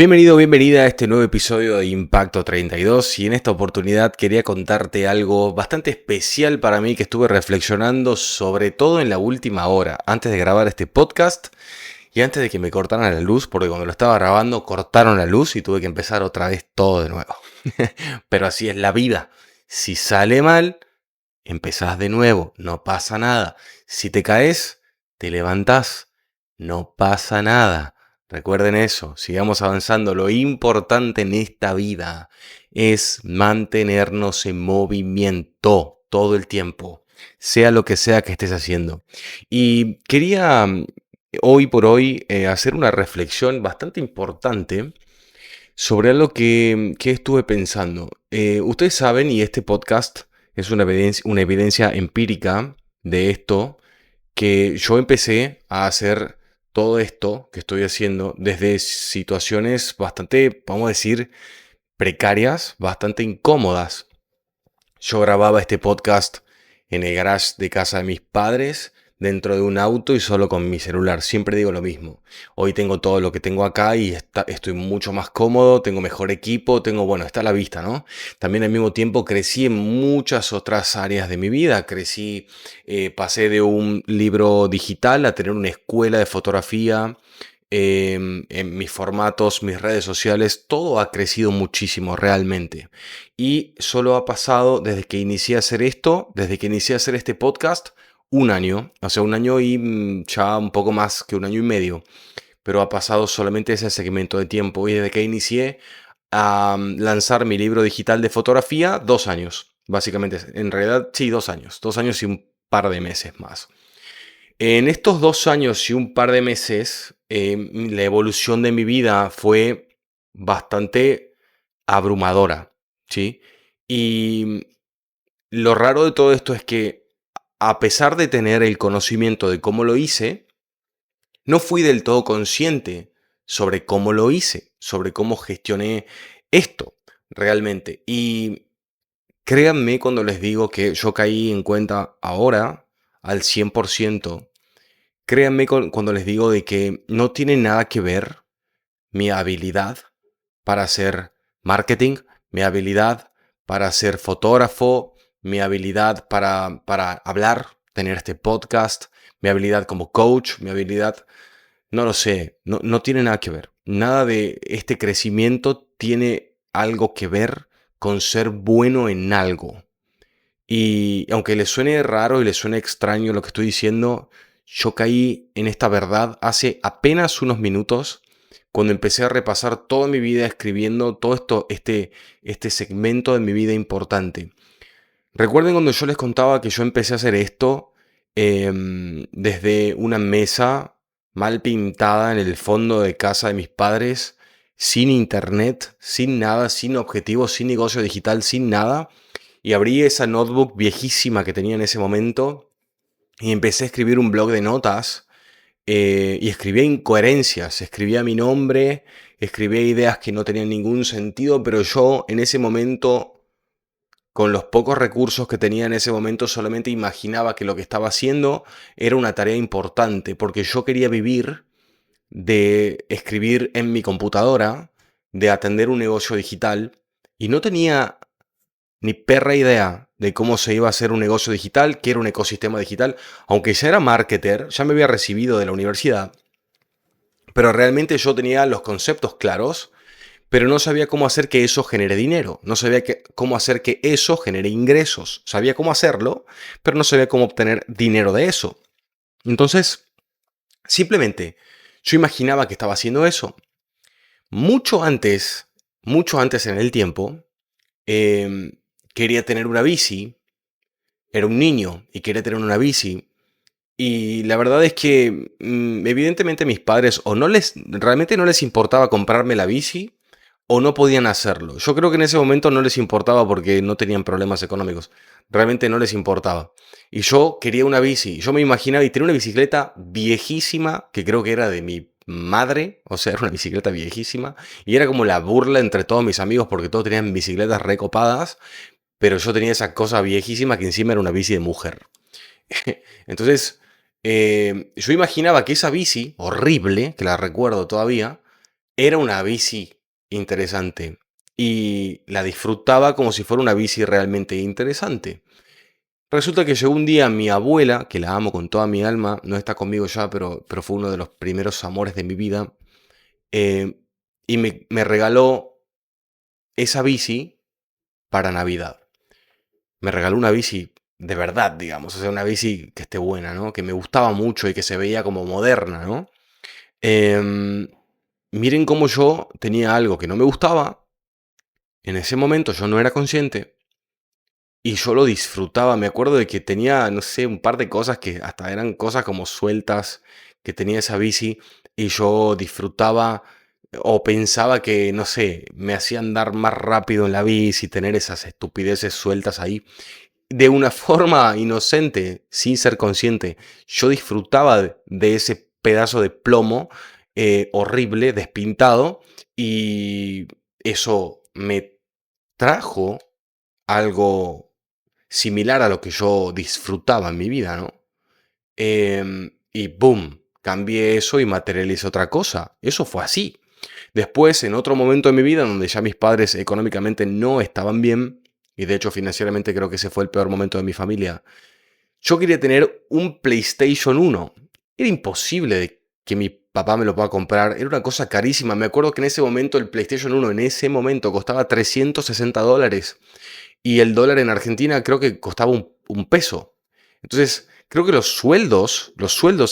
Bienvenido, bienvenida a este nuevo episodio de Impacto 32 y en esta oportunidad quería contarte algo bastante especial para mí que estuve reflexionando sobre todo en la última hora, antes de grabar este podcast y antes de que me cortaran la luz, porque cuando lo estaba grabando cortaron la luz y tuve que empezar otra vez todo de nuevo. Pero así es la vida. Si sale mal, empezás de nuevo, no pasa nada. Si te caes, te levantás, no pasa nada. Recuerden eso, sigamos avanzando. Lo importante en esta vida es mantenernos en movimiento todo el tiempo, sea lo que sea que estés haciendo. Y quería hoy por hoy hacer una reflexión bastante importante sobre algo que estuve pensando. Ustedes saben, y este podcast es una evidencia empírica de esto, que yo empecé a hacer todo esto que estoy haciendo desde situaciones bastante, vamos a decir, precarias, bastante incómodas. Yo grababa este podcast en el garage de casa de mis padres, dentro de un auto y solo con mi celular. Siempre digo lo mismo. Hoy tengo todo lo que tengo acá y estoy mucho más cómodo, tengo mejor equipo, bueno, está a la vista, ¿no? También al mismo tiempo crecí en muchas otras áreas de mi vida. Pasé de un libro digital a tener una escuela de fotografía. En mis formatos, mis redes sociales, todo ha crecido muchísimo realmente. Y solo ha pasado desde que inicié a hacer esto, desde que inicié a hacer este podcast, un año, o sea, un año y ya un poco más que un año y medio, pero ha pasado solamente ese segmento de tiempo. Y desde que inicié a lanzar mi libro digital de fotografía, 2 años, básicamente. En realidad, sí, 2 años, 2 años y un par de meses más. En estos 2 años y un par de meses, la evolución de mi vida fue bastante abrumadora, ¿sí? Y lo raro de todo esto es que, a pesar de tener el conocimiento de cómo lo hice, no fui del todo consciente sobre cómo lo hice, sobre cómo gestioné esto realmente. Y créanme cuando les digo que yo caí en cuenta ahora al 100%. Créanme cuando les digo de que no tiene nada que ver mi habilidad para hacer marketing, mi habilidad para ser fotógrafo, mi habilidad para hablar, tener este podcast, mi habilidad como coach, mi habilidad, no lo sé, no tiene nada que ver. Nada de este crecimiento tiene algo que ver con ser bueno en algo. Y aunque le suene raro y le suene extraño lo que estoy diciendo, yo caí en esta verdad hace apenas unos minutos cuando empecé a repasar toda mi vida escribiendo todo esto, este segmento de mi vida importante. Recuerden cuando yo les contaba que yo empecé a hacer esto desde una mesa mal pintada en el fondo de casa de mis padres, sin internet, sin nada, sin objetivos, sin negocio digital, sin nada. Y abrí esa notebook viejísima que tenía en ese momento y empecé a escribir un blog de notas y escribía incoherencias, escribía mi nombre, escribía ideas que no tenían ningún sentido, pero yo en ese momento, con los pocos recursos que tenía en ese momento, solamente imaginaba que lo que estaba haciendo era una tarea importante, porque yo quería vivir de escribir en mi computadora, de atender un negocio digital, y no tenía ni perra idea de cómo se iba a hacer un negocio digital, qué era un ecosistema digital, aunque ya era marketer, ya me había recibido de la universidad, pero realmente yo tenía los conceptos claros, pero no sabía cómo hacer que eso genere dinero, no sabía cómo hacer que eso genere ingresos, sabía cómo hacerlo, pero no sabía cómo obtener dinero de eso. Entonces, simplemente, yo imaginaba que estaba haciendo eso. Mucho antes, mucho antes en el tiempo, em, quería tener una bici. Era un niño y quería tener una bici. Y la verdad es que evidentemente mis padres realmente no les importaba comprarme la bici o no podían hacerlo. Yo creo que en ese momento no les importaba porque no tenían problemas económicos. Realmente no les importaba. Y yo quería una bici. Yo me imaginaba y tenía una bicicleta viejísima que creo que era de mi madre. O sea, era una bicicleta viejísima. Y era como la burla entre todos mis amigos porque todos tenían bicicletas recopadas. Pero yo tenía esa cosa viejísima que encima era una bici de mujer. Entonces, yo imaginaba que esa bici, horrible, que la recuerdo todavía, Era una bici interesante y la disfrutaba como si fuera una bici realmente interesante. Resulta que llegó un día mi abuela, que la amo con toda mi alma, no está conmigo ya, pero fue uno de los primeros amores de mi vida, eh, y me regaló esa bici para Navidad. Me regaló una bici de verdad, digamos, o sea, una bici que esté buena, ¿no? Que me gustaba mucho y que se veía como moderna, ¿no? Em, Miren cómo yo tenía algo que no me gustaba, en ese momento yo no era consciente y yo lo disfrutaba. Me acuerdo de que tenía, no sé, un par de cosas que hasta eran cosas como sueltas que tenía esa bici y yo disfrutaba o pensaba que, no sé, me hacía andar más rápido en la bici, tener esas estupideces sueltas ahí. De una forma inocente, sin ser consciente, yo disfrutaba de ese pedazo de plomo horrible, despintado, y eso me trajo algo similar a lo que yo disfrutaba en mi vida, ¿no? Y boom, cambié eso y materialicé otra cosa. Eso fue así. Después, en otro momento de mi vida, donde ya mis padres económicamente no estaban bien, y de hecho financieramente creo que ese fue el peor momento de mi familia, yo quería tener un PlayStation 1. Era imposible de que mi papá me lo pueda comprar. Era una cosa carísima. Me acuerdo que en ese momento el PlayStation 1 en ese momento costaba $360. Y el dólar en Argentina creo que costaba un peso. Entonces, creo que los sueldos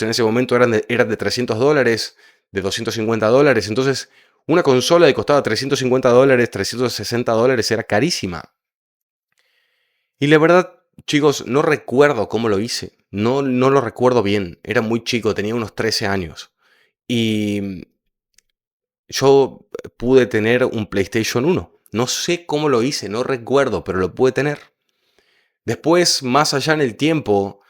en ese momento eran de $300, de $250. Entonces, una consola que costaba $350, $360 era carísima. Y la verdad, chicos, no recuerdo cómo lo hice. No, no lo recuerdo bien. Era muy chico, tenía unos 13 años. Y yo pude tener un PlayStation 1. No sé cómo lo hice, no recuerdo, pero lo pude tener. Después, más allá en el tiempo,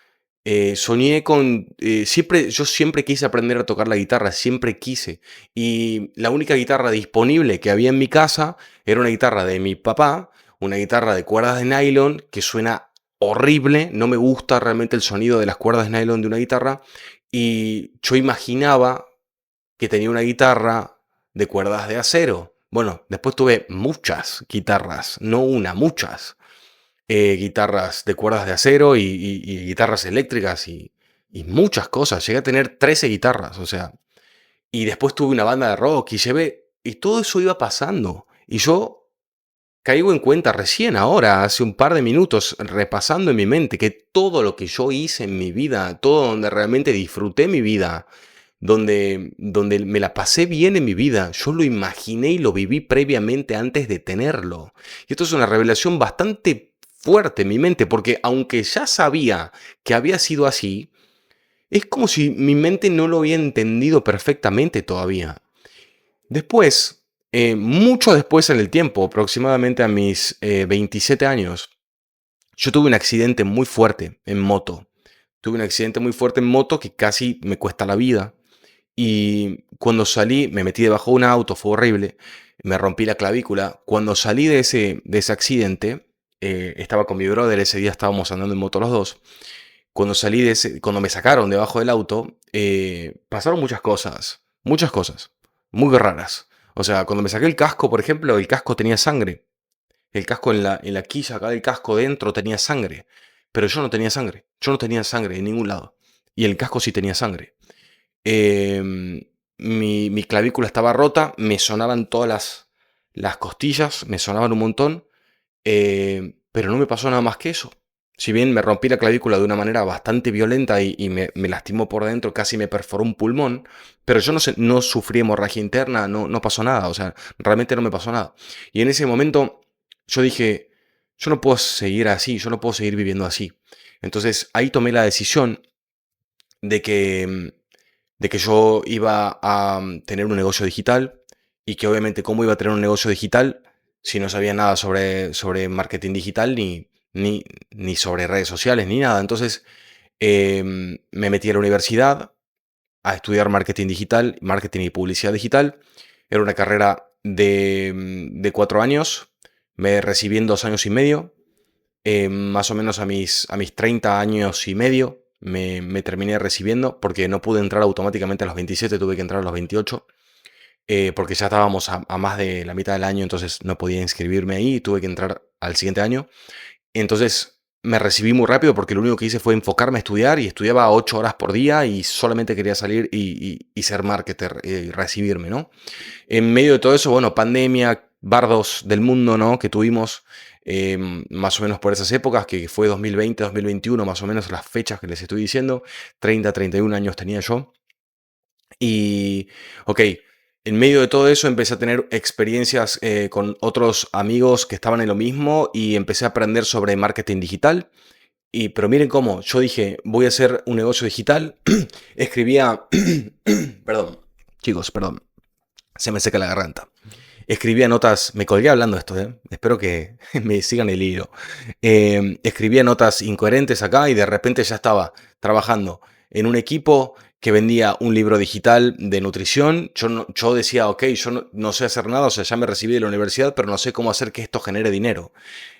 soñé con... yo siempre quise aprender a tocar la guitarra, siempre quise. Y la única guitarra disponible que había en mi casa era una guitarra de mi papá, una guitarra de cuerdas de nylon que suena horrible, no me gusta realmente el sonido de las cuerdas de nylon de una guitarra. Y yo imaginaba que tenía una guitarra de cuerdas de acero. Bueno, después tuve muchas guitarras, no una, muchas guitarras de cuerdas de acero y guitarras eléctricas y muchas cosas. Llegué a tener 13 guitarras, o sea, y después tuve una banda de rock y todo eso iba pasando. Y yo caigo en cuenta recién ahora, hace un par de minutos, repasando en mi mente que todo lo que yo hice en mi vida, todo donde realmente disfruté mi vida, donde me la pasé bien en mi vida, yo lo imaginé y lo viví previamente antes de tenerlo. Y esto es una revelación bastante fuerte en mi mente, porque aunque ya sabía que había sido así, es como si mi mente no lo había entendido perfectamente todavía. Después, mucho después en el tiempo, aproximadamente a mis 27 años, yo tuve un accidente muy fuerte en moto. Tuve un accidente muy fuerte en moto que casi me cuesta la vida. Y cuando salí, me metí debajo de un auto, fue horrible, me rompí la clavícula. Cuando salí de ese accidente, estaba con mi brother, ese día estábamos andando en moto los dos. Cuando me sacaron debajo del auto, pasaron muchas cosas, muy raras. O sea, cuando me saqué el casco, por ejemplo, el casco tenía sangre. El casco en la quilla acá del casco dentro tenía sangre. Pero yo no tenía sangre. Yo no tenía sangre en ningún lado. Y el casco sí tenía sangre. Em, mi clavícula estaba rota, me sonaban todas las costillas, me sonaban un montón, pero no me pasó nada más que eso. Si bien me rompí la clavícula de una manera bastante violenta y me lastimó por dentro, casi me perforó un pulmón, pero yo no sufrí hemorragia interna, no pasó nada, o sea, realmente no me pasó nada. Y en ese momento yo dije, yo no puedo seguir así, yo no puedo seguir viviendo así. Entonces ahí tomé la decisión de que yo iba a tener un negocio digital y que obviamente cómo iba a tener un negocio digital si no sabía nada sobre marketing digital ni sobre redes sociales ni nada. Entonces me metí a la universidad a estudiar marketing digital, marketing y publicidad digital. Era una carrera de 4 años. Me recibí en 2 años y medio. Más o menos a mis 30 años y medio me terminé recibiendo porque no pude entrar automáticamente a los 27, tuve que entrar a los 28. porque ya estábamos a más de la mitad del año, entonces no podía inscribirme ahí y tuve que entrar al siguiente año. Entonces me recibí muy rápido porque lo único que hice fue enfocarme a estudiar y estudiaba 8 horas por día y solamente quería salir y ser marketer y recibirme, ¿no? En medio de todo eso, bueno, pandemia, bardos del mundo, ¿no? Que tuvimos más o menos por esas épocas, que fue 2020, 2021, más o menos las fechas que les estoy diciendo. 30, 31 años tenía yo. Y, ok, en medio de todo eso empecé a tener experiencias con otros amigos que estaban en lo mismo y empecé a aprender sobre marketing digital. Pero miren cómo, yo dije, voy a hacer un negocio digital. Escribía, perdón, chicos, perdón, se me seca la garganta. Escribía notas, me colgué hablando de esto, espero que me sigan el hilo. Escribía notas incoherentes acá y de repente ya estaba trabajando en un equipo que vendía un libro digital de nutrición. Yo decía, ok, yo no sé hacer nada, o sea, ya me recibí de la universidad, pero no sé cómo hacer que esto genere dinero.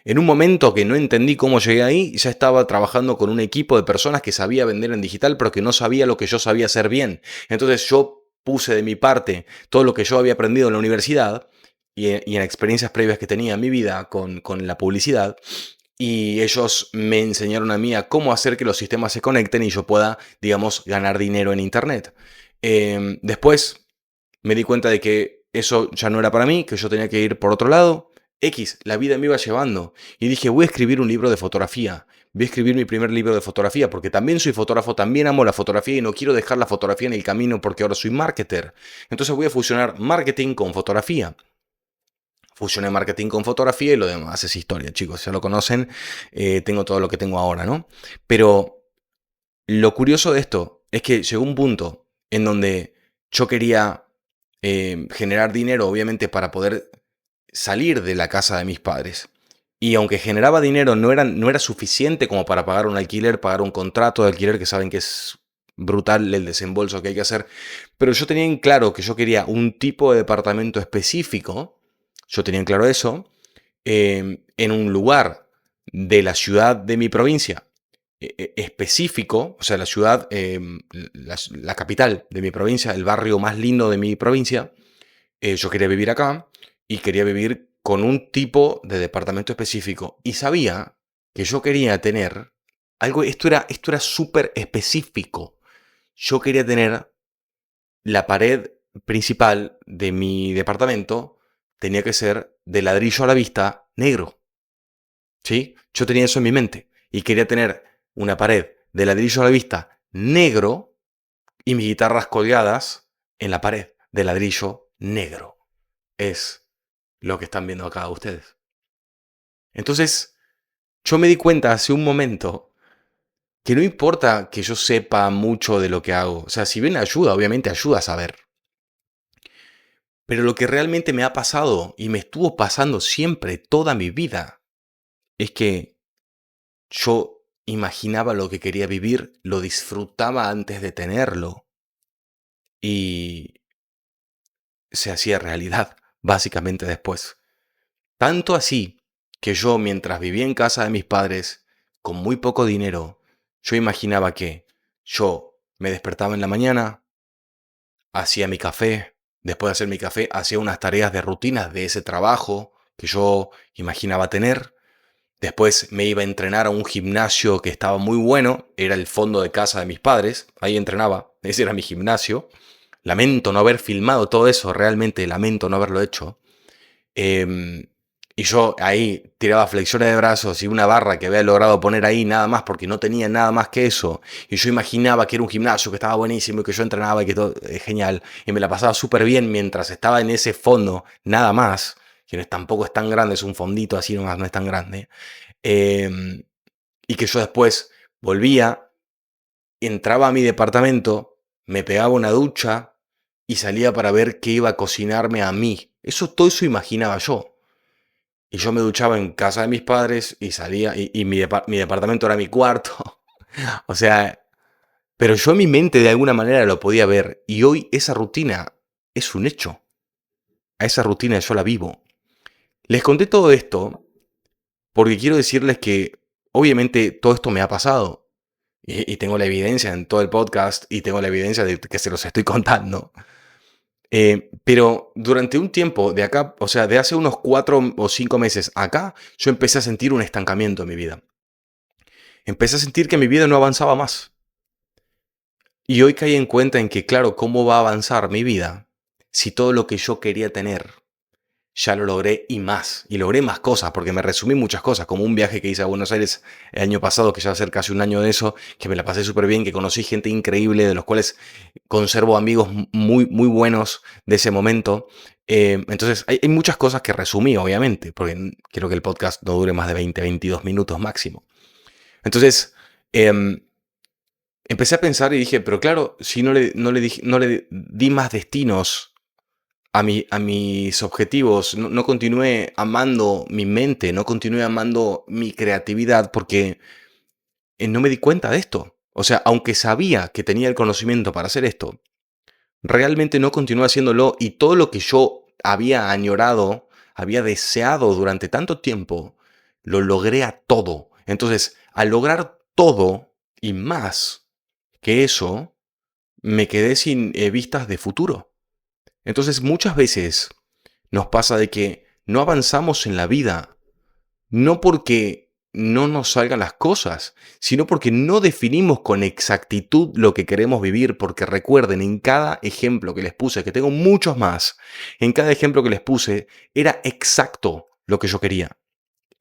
En un momento que no entendí cómo llegué ahí, ya estaba trabajando con un equipo de personas que sabía vender en digital, pero que no sabía lo que yo sabía hacer bien. Entonces yo puse de mi parte todo lo que yo había aprendido en la universidad y en experiencias previas que tenía en mi vida con la publicidad. Y ellos me enseñaron a mí a cómo hacer que los sistemas se conecten y yo pueda, digamos, ganar dinero en Internet. Después me di cuenta de que eso ya no era para mí, que yo tenía que ir por otro lado. La vida me iba llevando. Y dije, voy a escribir un libro de fotografía. Voy a escribir mi primer libro de fotografía, porque también soy fotógrafo, también amo la fotografía y no quiero dejar la fotografía en el camino porque ahora soy marketer. Entonces voy a fusionar marketing con fotografía. Fusioné marketing con fotografía y lo demás es historia, chicos. Ya lo conocen, tengo todo lo que tengo ahora, ¿no? Pero lo curioso de esto es que llegó un punto en donde yo quería generar dinero, obviamente, para poder salir de la casa de mis padres. Y aunque generaba dinero, no era suficiente como para pagar un alquiler, pagar un contrato de alquiler, que saben que es brutal el desembolso que hay que hacer. Pero yo tenía en claro que yo quería un tipo de departamento específico, yo tenía en claro eso, en un lugar de la ciudad de mi provincia específico, o sea, la ciudad, la capital de mi provincia, el barrio más lindo de mi provincia. Yo quería vivir acá y quería vivir con un tipo de departamento específico. Y sabía que yo quería tener algo, esto era súper específico. Yo quería tener la pared principal de mi departamento, tenía que ser de ladrillo a la vista negro. ¿Sí? Yo tenía eso en mi mente y quería tener una pared de ladrillo a la vista negro y mis guitarras colgadas en la pared de ladrillo negro. Es lo que están viendo acá ustedes. Entonces, yo me di cuenta hace un momento que no importa que yo sepa mucho de lo que hago. O sea, si bien ayuda, obviamente ayuda a saber. Pero lo que realmente me ha pasado y me estuvo pasando siempre, toda mi vida, es que yo imaginaba lo que quería vivir, lo disfrutaba antes de tenerlo y se hacía realidad, básicamente después. Tanto así que yo, mientras vivía en casa de mis padres, con muy poco dinero, yo imaginaba que yo me despertaba en la mañana, hacía mi café, después de hacer mi café, hacía unas tareas de rutinas de ese trabajo que yo imaginaba tener. Después me iba a entrenar a un gimnasio que estaba muy bueno, era el fondo de casa de mis padres, ahí entrenaba, ese era mi gimnasio. Lamento no haber filmado todo eso, realmente lamento no haberlo hecho. Em, y yo ahí tiraba flexiones de brazos y una barra que había logrado poner ahí nada más porque no tenía nada más que eso. Y yo imaginaba que era un gimnasio que estaba buenísimo y que yo entrenaba y que todo es genial. Y me la pasaba súper bien mientras estaba en ese fondo, nada más. Que tampoco es tan grande, es un fondito así nomás, no es tan grande. Em, y que yo después volvía, entraba a mi departamento, me pegaba una ducha y salía para ver qué iba a cocinarme a mí. Todo eso imaginaba yo. Y yo me duchaba en casa de mis padres y salía, y mi departamento era mi cuarto. O sea, pero yo en mi mente de alguna manera lo podía ver. Y hoy esa rutina es un hecho. A esa rutina yo la vivo. Les conté todo esto porque quiero decirles que obviamente todo esto me ha pasado. Y tengo la evidencia en todo el podcast y tengo la evidencia de que se los estoy contando. Pero durante un tiempo de acá, o sea, de hace unos 4 o 5 meses acá, yo empecé a sentir un estancamiento en mi vida. Empecé a sentir que mi vida no avanzaba más. Y hoy caí en cuenta en que, claro, ¿cómo va a avanzar mi vida si todo lo que yo quería tener ya lo logré y más? Y logré más cosas, porque me resumí muchas cosas, como un viaje que hice a Buenos Aires el año pasado, que ya va a ser casi un año de eso, que me la pasé súper bien, que conocí gente increíble, de los cuales conservo amigos muy, muy buenos de ese momento. Entonces, hay muchas cosas que resumí, obviamente, porque quiero que el podcast no dure más de 20, 22 minutos máximo. Entonces, em, empecé a pensar y dije, pero claro, si no le di más destinos a mis objetivos, no continué amando mi mente, no continué amando mi creatividad porque no me di cuenta de esto. O sea, aunque sabía que tenía el conocimiento para hacer esto, realmente no continué haciéndolo y todo lo que yo había añorado, había deseado durante tanto tiempo, lo logré a todo. Entonces, al lograr todo y más que eso, me quedé sin vistas de futuro. Entonces, muchas veces nos pasa de que no avanzamos en la vida, no porque no nos salgan las cosas, sino porque no definimos con exactitud lo que queremos vivir, porque recuerden, en cada ejemplo que les puse, que tengo muchos más, en cada ejemplo que les puse, era exacto lo que yo quería.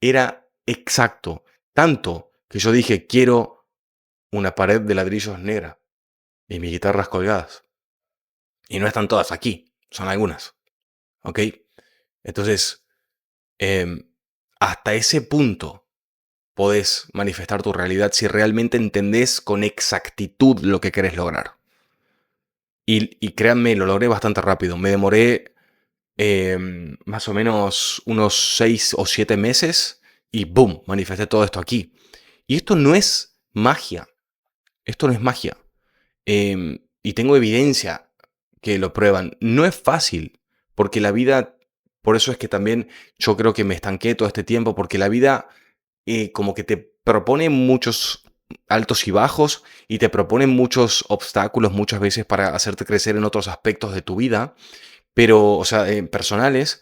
Era exacto. Tanto que yo dije, quiero una pared de ladrillos negra y mis guitarras colgadas. Y no están todas aquí, son algunas. ¿Ok? Entonces, em, hasta ese punto podés manifestar tu realidad si realmente entendés con exactitud lo que querés lograr. Y créanme, lo logré bastante rápido. Me demoré más o menos unos 6 o 7 meses y ¡boom! Manifesté todo esto aquí. Y esto no es magia. Esto no es magia. Y tengo evidencia que lo prueban. No es fácil, porque la vida, por eso es que también yo creo que me estanqué todo este tiempo, porque la vida como que te propone muchos altos y bajos y te propone muchos obstáculos muchas veces para hacerte crecer en otros aspectos de tu vida, pero, o sea, personales,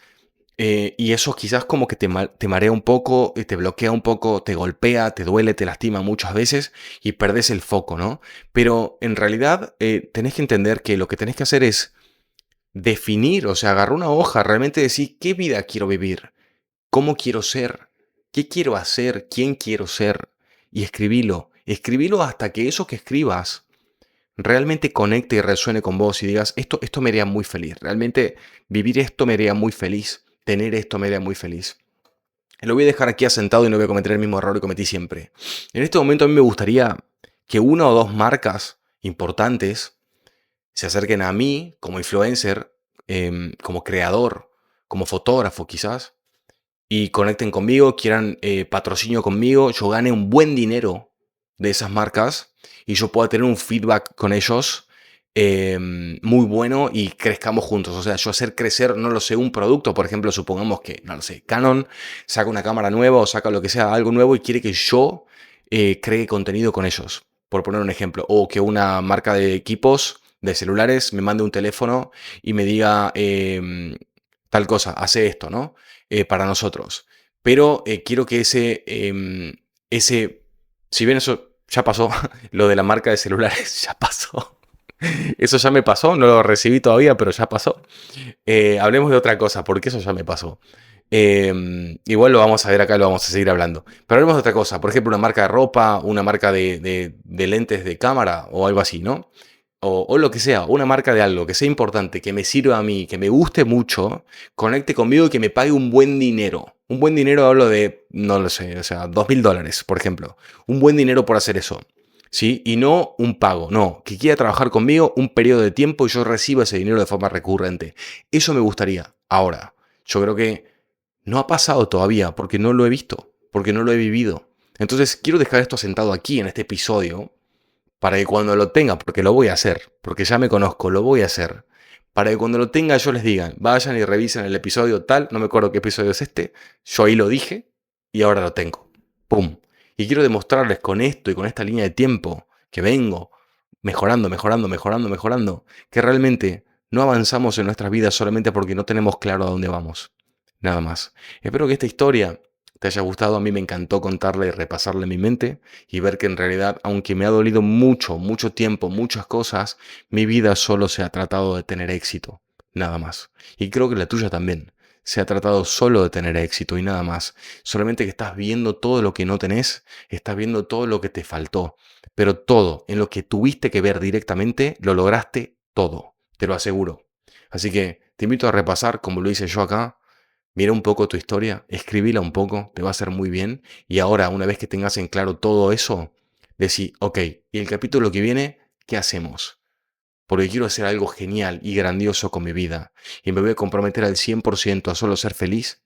y eso quizás como que te marea un poco, te bloquea un poco, te golpea, te duele, te lastima muchas veces y perdes el foco, ¿no? Pero en realidad tenés que entender que lo que tenés que hacer es definir, o sea, agarrar una hoja, realmente decir qué vida quiero vivir, cómo quiero ser, qué quiero hacer, quién quiero ser, y escribilo. Escribilo hasta que eso que escribas realmente conecte y resuene con vos y digas, esto me haría muy feliz. Realmente vivir esto me haría muy feliz. Tener esto me haría muy feliz. Lo voy a dejar aquí asentado y no voy a cometer el mismo error que cometí siempre. En este momento a mí me gustaría que una o dos marcas importantes se acerquen a mí como influencer, como creador, como fotógrafo quizás, y conecten conmigo, quieran patrocinio conmigo, yo gane un buen dinero de esas marcas y yo pueda tener un feedback con ellos muy bueno y crezcamos juntos. O sea, yo hacer crecer, no lo sé, un producto, por ejemplo, supongamos que, no lo sé, Canon saca una cámara nueva o saca lo que sea, algo nuevo y quiere que yo cree contenido con ellos, por poner un ejemplo. O que una marca de equipos, de celulares, me mande un teléfono y me diga tal cosa, hace esto, ¿no? Para nosotros. Pero quiero que ese, si bien eso ya pasó, lo de la marca de celulares ya pasó. Eso ya me pasó, no lo recibí todavía, pero ya pasó. Hablemos de otra cosa, porque eso ya me pasó. Igual lo vamos a ver acá, lo vamos a seguir hablando. Pero hablemos de otra cosa, por ejemplo, una marca de ropa, una marca de lentes de cámara o algo así, ¿no? O lo que sea, una marca de algo que sea importante, que me sirva a mí, que me guste mucho, conecte conmigo y que me pague un buen dinero. Un buen dinero hablo de, no lo sé, o sea, $2.000, por ejemplo. Un buen dinero por hacer eso. ¿Sí? Y no un pago, no. Que quiera trabajar conmigo un periodo de tiempo y yo reciba ese dinero de forma recurrente. Eso me gustaría. Ahora, yo creo que no ha pasado todavía porque no lo he visto, porque no lo he vivido. Entonces quiero dejar esto sentado aquí en este episodio para que cuando lo tenga, porque lo voy a hacer, porque ya me conozco, lo voy a hacer, para que cuando lo tenga yo les diga, vayan y revisen el episodio tal, no me acuerdo qué episodio es este, yo ahí lo dije y ahora lo tengo. ¡Pum! Y quiero demostrarles con esto y con esta línea de tiempo que vengo mejorando, mejorando, mejorando, mejorando, que realmente No avanzamos en nuestras vidas solamente porque no tenemos claro a dónde vamos. Nada más. Espero que esta historia te haya gustado. A mí me encantó contarla y repasarla en mi mente y ver que en realidad, aunque me ha dolido mucho, mucho tiempo, muchas cosas, mi vida solo se ha tratado de tener éxito. Nada más. Y creo que la tuya también. Se ha tratado solo de tener éxito y nada más. Solamente que estás viendo todo lo que no tenés, estás viendo todo lo que te faltó. Pero todo en lo que tuviste que ver directamente, lo lograste todo. Te lo aseguro. Así que te invito a repasar, como lo hice yo acá. Mira un poco tu historia, escribila un poco, te va a hacer muy bien. Y ahora, una vez que tengas en claro todo eso, decí, ok, y el capítulo que viene, ¿qué hacemos? Porque quiero hacer algo genial y grandioso con mi vida. Y me voy a comprometer al 100% a solo ser feliz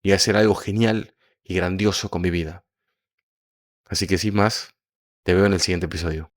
y a hacer algo genial y grandioso con mi vida. Así que sin más, te veo en el siguiente episodio.